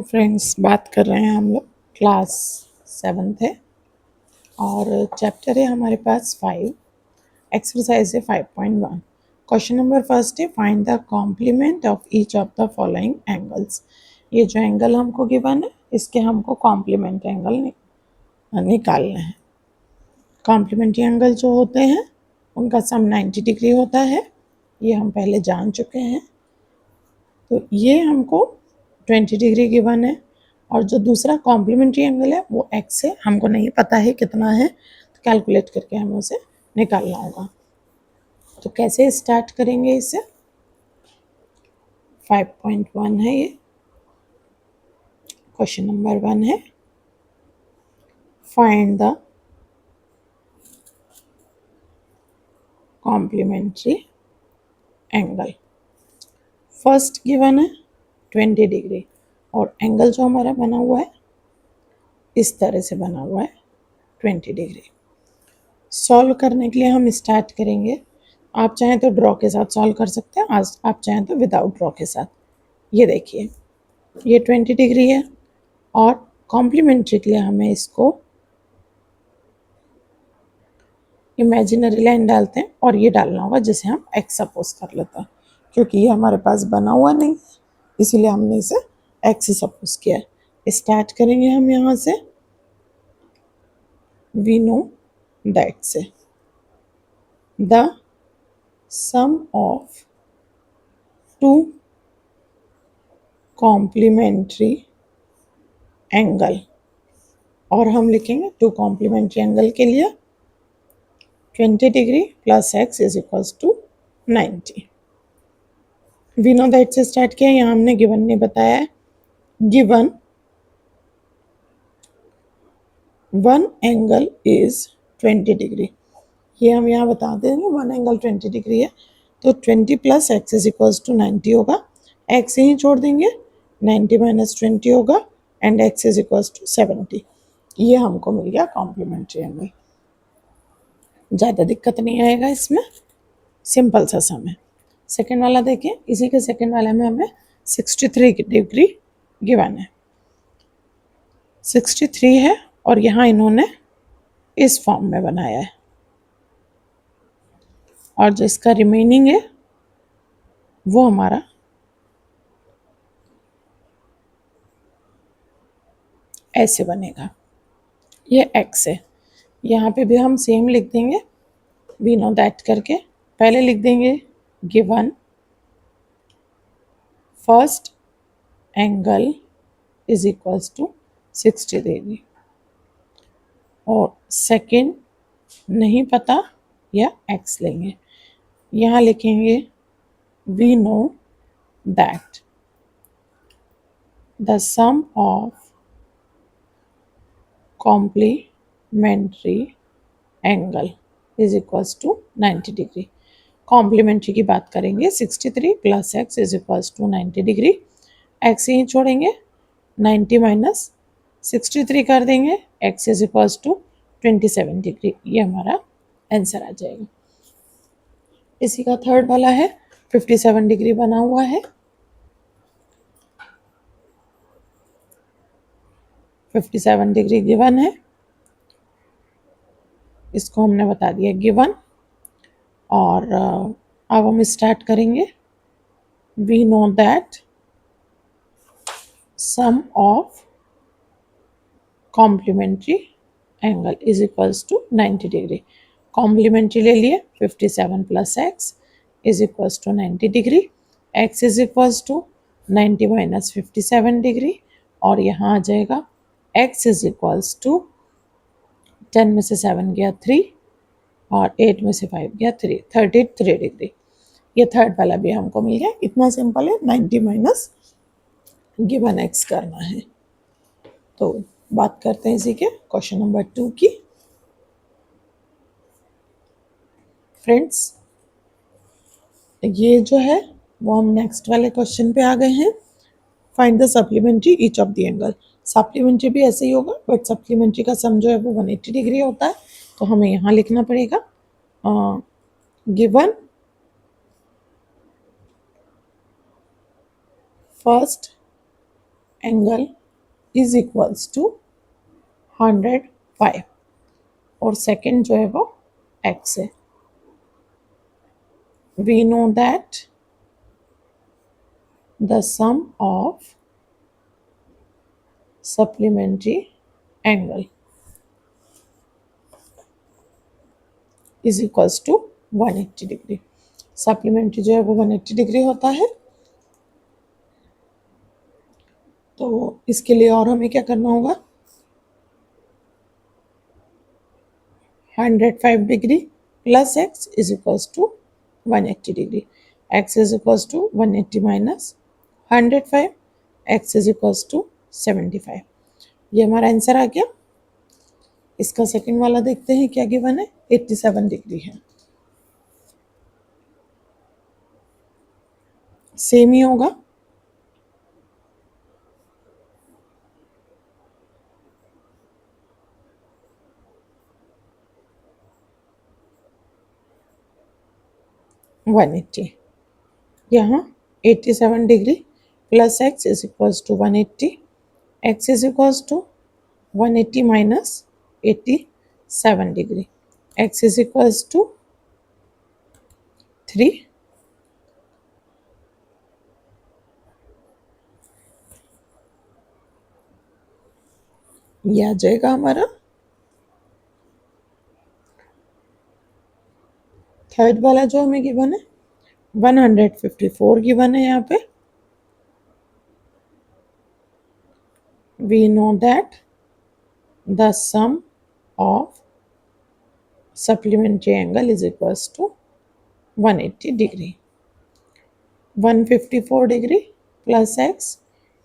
Friends, बात कर रहे हैं हम लोग क्लास 7th है और चैप्टर है हमारे पास 5। एक्सरसाइज है 5.1। क्वेश्चन नंबर फर्स्ट है, find the complement of each of the following angles. ये जो एंगल हमको गिवन है इसके हमको कॉम्प्लीमेंट एंगल निकालना है। कॉम्प्लीमेंट्री एंगल जो होते हैं उनका सम 90 डिग्री होता है, ये हम पहले जान चुके हैं। तो ये हमको 20 डिग्री गिवन है और जो दूसरा कॉम्प्लीमेंट्री एंगल है वो एक्स है, हमको नहीं पता है कितना है, तो कैलकुलेट करके हमें उसे निकालना होगा। तो कैसे स्टार्ट करेंगे इसे? 5.1 है ये। क्वेश्चन नंबर 1 है, find the complementary angle. First given है 20 डिग्री और एंगल जो हमारा बना हुआ है इस तरह से बना हुआ है 20 डिग्री। सॉल्व करने के लिए हम स्टार्ट करेंगे। आप चाहें तो ड्रॉ के साथ सॉल्व कर सकते हैं, आज आप चाहें तो विदाउट ड्रॉ के साथ। ये देखिए, ये 20 डिग्री है और कॉम्प्लीमेंट्री के लिए हमें इसको इमेजिनरी लाइन डालते हैं और ये डालना होगा जिसे हम एक्स सपोज कर लेते हैं, क्योंकि ये हमारे पास बना हुआ नहीं है इसीलिए हमने इसे एक्स सपोज किया है। स्टार्ट करेंगे हम यहाँ से, वी नो दैट से the sum of two complementary angle, और हम लिखेंगे टू कॉम्प्लीमेंट्री एंगल के लिए 20 degree plus x is equals to 90। We know that से स्टार्ट किया, यहाँ हमने गिवन नहीं बताया है। Given one angle is 20 degree, ये हम यहाँ बता देंगे। वन एंगल 20 डिग्री है तो 20 plus x is equals to 90 होगा। एक्स यहीं छोड़ देंगे, 90 माइनस 20 होगा and x is equals to 70। ये हमको मिल गया कॉम्प्लीमेंट्री एंगल। ज़्यादा दिक्कत नहीं आएगा इसमें, सिंपल सा सम है। सेकेंड वाला देखें, इसी के सेकेंड वाले में हमें 63 डिग्री गिवन है। 63 है और यहाँ इन्होंने इस फॉर्म में बनाया है और जो इसका रिमेनिंग है वो हमारा ऐसे बनेगा। ये एक्स है, यहाँ पे भी हम सेम लिख देंगे, वी नो दैट करके। पहले लिख देंगे given first angle is equals to 60 degree और सेकेंड नहीं पता या एक्स लेंगे। यहाँ लिखेंगे we know that the sum of complementary angle is equals to 90 degree. Complementary की बात करेंगे, 63 plus x is equals to 90 degree. X यहीं छोड़ेंगे, 90 माइनस 63 कर देंगे, x is equals to 27 degree. ये हमारा आंसर आ जाएगा। इसी का थर्ड वाला है, 57 डिग्री बना हुआ है। 57 डिग्री गिवन है, इसको हमने बता दिया गिवन। और अब हम स्टार्ट करेंगे। We know that sum of complementary angle is equals to 90 degree. Complementary ले लिए, 57 plus x is equals to 90 degree. X is equals to 90 minus 57 degree और यहाँ आ जाएगा एक्स इज इक्वल्स टू 10 में से 7 गया 3 और 8 में से 5 गया 3, 33 डिग्री। ये थर्ड वाला भी हमको मिल गया। इतना सिंपल है, 90 माइनस गिवन एक्स करना है। तो बात करते हैं इसी के क्वेश्चन नंबर 2 की। फ्रेंड्स, ये जो है वो हम नेक्स्ट वाले क्वेश्चन पे आ गए हैं। Find the supplementary each of the angle. Supplementary भी ऐसे ही होगा बट सप्लीमेंट्री का सम जो है वो 180 डिग्री होता है, तो हमें यहाँ लिखना पड़ेगा given first angle is equals to 105 और सेकेंड जो है वो x है. We know that the sum of supplementary angle is equals to 180 degree. Supplementary जो है वो 180 डिग्री होता है. तो इसके लिए और हमें क्या करना होगा, 105 degree plus x is equals to 180 degree. x is equals to 180 minus 105, x is equals to 75. ये हमारा आंसर आ गया. इसका सेकंड वाला देखते हैं क्या गिवन है. 87 डिग्री है. सेम ही होगा. One eighty. यहाँ 87 degree plus x is equals to 180. x is equals to 180 minus 87 degree. x is equals to 3. ये आ जाएगा हमारा. थर्ड वाला जो हमें गिवन है 154 गिवन है. यहाँ पे we know that the sum of supplementary angle is equals to 180 degree. 154 degree plus x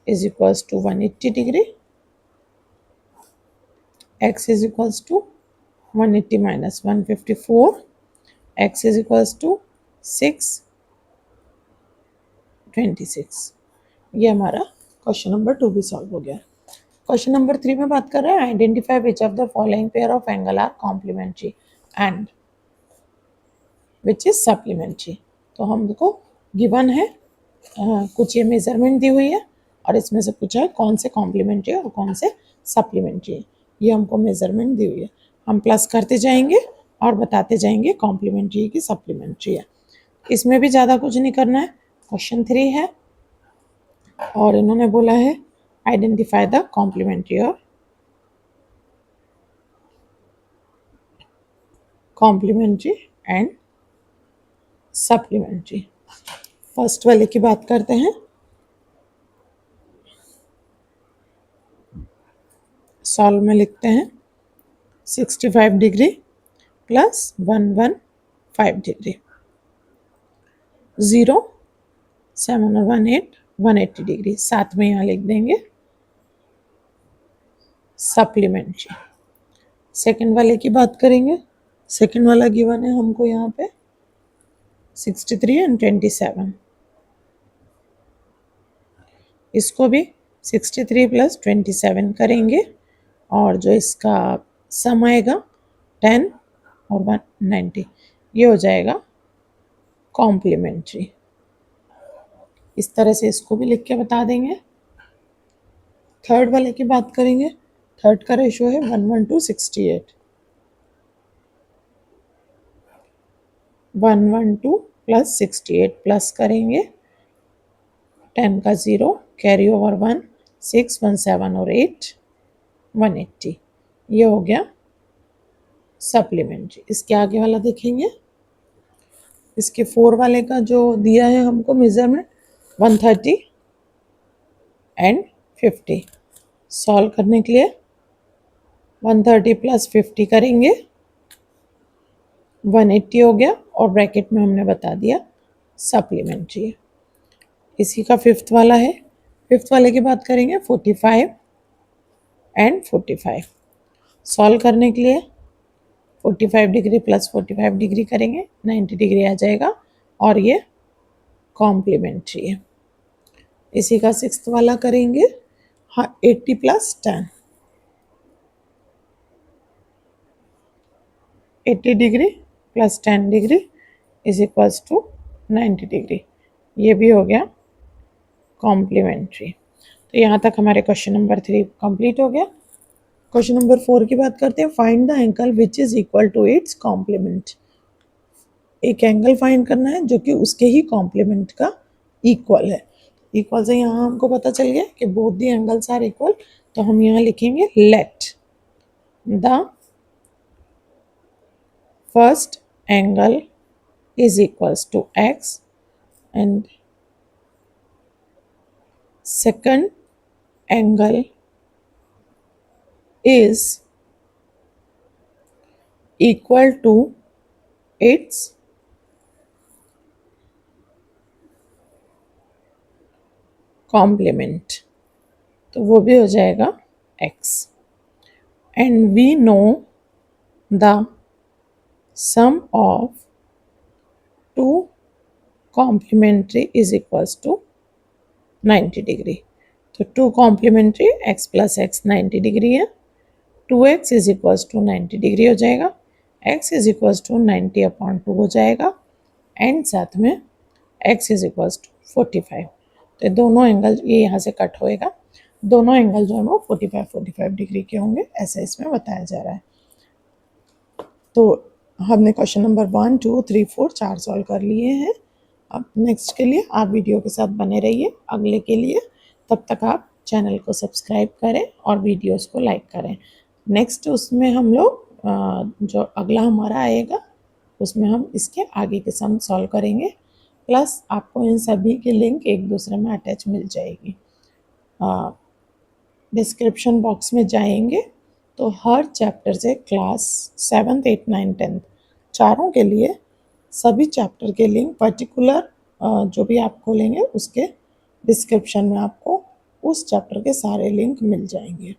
is equals to 180 degree. x is equals to 180 minus 154. x is equals to 626. ये हमारा question number 2 भी solve हो गया. Question number 3 में बात कर रहे हैं identify which of the following pair of angle are complementary and which is supplementary. तो हमको गिवन है कुछ ये मेजरमेंट दी हुई है और इसमें से पूछा है कौन से कॉम्प्लीमेंट्री और कौन से सप्लीमेंट्री है. ये हमको मेजरमेंट दी हुई है. हम प्लस करते जाएंगे और बताते जाएंगे कॉम्प्लीमेंट्री है कि सप्लीमेंट्री है. इसमें भी ज़्यादा कुछ नहीं करना है. क्वेश्चन 3 है और इन्होंने बोला है आइडेंटिफाई द कॉम्प्लीमेंट्री और कॉम्प्लीमेंट्री एंड सप्लीमेंट्री. फर्स्ट वाले की बात करते हैं. सॉल्व में लिखते हैं 65 डिग्री प्लस 115 डिग्री. 0 7 और 1 8 180 डिग्री. साथ में यहाँ लिख देंगे सप्लीमेंट्री. सेकंड वाले की बात करेंगे. सेकंड वाला गिवन है हमको यहाँ पे 63 एंड 27. इसको भी 63 प्लस 27 करेंगे और जो इसका सम आएगा 10 और 190. ये हो जाएगा कॉम्प्लीमेंट्री. इस तरह से इसको भी लिख के बता देंगे. थर्ड वाले की बात करेंगे. थर्ड का रेशो है 1:68. 112 प्लस 68 प्लस करेंगे 10 का 0 कैरी ओवर 1 6 1 7 और 8 180. ये हो गया सप्लीमेंट्री. इसके आगे वाला देखेंगे. इसके 4 वाले का जो दिया है हमको मेजरमेंट 130 एंड 50. सॉल्व करने के लिए 130 प्लस 50 करेंगे 180 हो गया और ब्रैकेट में हमने बता दिया सप्लीमेंट्री है. इसी का फिफ्थ वाला है. फिफ्थ वाले की बात करेंगे 45 एंड 45. सॉल्व करने के लिए 45 डिग्री प्लस 45 डिग्री करेंगे 90 डिग्री आ जाएगा और ये कॉम्प्लीमेंट्री है. इसी का सिक्स्थ वाला करेंगे 80 plus 10. 80 degree plus 10 degree is equals to 90 degree. ये भी हो गया कॉम्प्लीमेंट्री. तो यहाँ तक हमारे क्वेश्चन नंबर 3 कंप्लीट हो गया। क्वेश्चन नंबर 4 की बात करते हैं। Find the angle which is equal to its complement. एक एंगल फाइंड करना है जो कि उसके ही कॉम्प्लीमेंट का इक्वल है। इक्वल से यहाँ हमको पता चल गया कि both the angles are equal, तो हम यहाँ लिखेंगे let the first angle is equals to x and second angle is equal to its complement, तो वो भी हो जाएगा x and we know the sum of two complementary is equals to 90 degree. तो two complementary x plus x 90 degree है, 2x is equals to 90 degree हो जाएगा, x is equals to 90/2 हो जाएगा एंड साथ में x इज इक्वल्स टू 45। तो दोनों एंगल ये यहाँ से कट होएगा, दोनों एंगल जो है वो 45 डिग्री के होंगे, ऐसा इसमें बताया जा रहा है। तो हमने क्वेश्चन नंबर 1, 2, 3, 4 4 सॉल्व कर लिए हैं। अब नेक्स्ट के लिए आप वीडियो के साथ बने रहिए अगले के लिए, तब तक आप चैनल को सब्सक्राइब करें और वीडियोस को लाइक करें। नेक्स्ट उसमें हम लोग जो अगला हमारा आएगा उसमें हम इसके आगे के सम सॉल्व करेंगे, प्लस आपको इन सभी की लिंक एक दूसरे में अटैच मिल जाएगी। डिस्क्रिप्शन बॉक्स में जाएंगे तो हर चैप्टर से class 7th 8th 9th 10th चारों के लिए सभी चैप्टर के लिंक पर्टिकुलर जो भी आप खोलेंगे उसके डिस्क्रिप्शन में आपको उस चैप्टर के सारे लिंक मिल जाएंगे।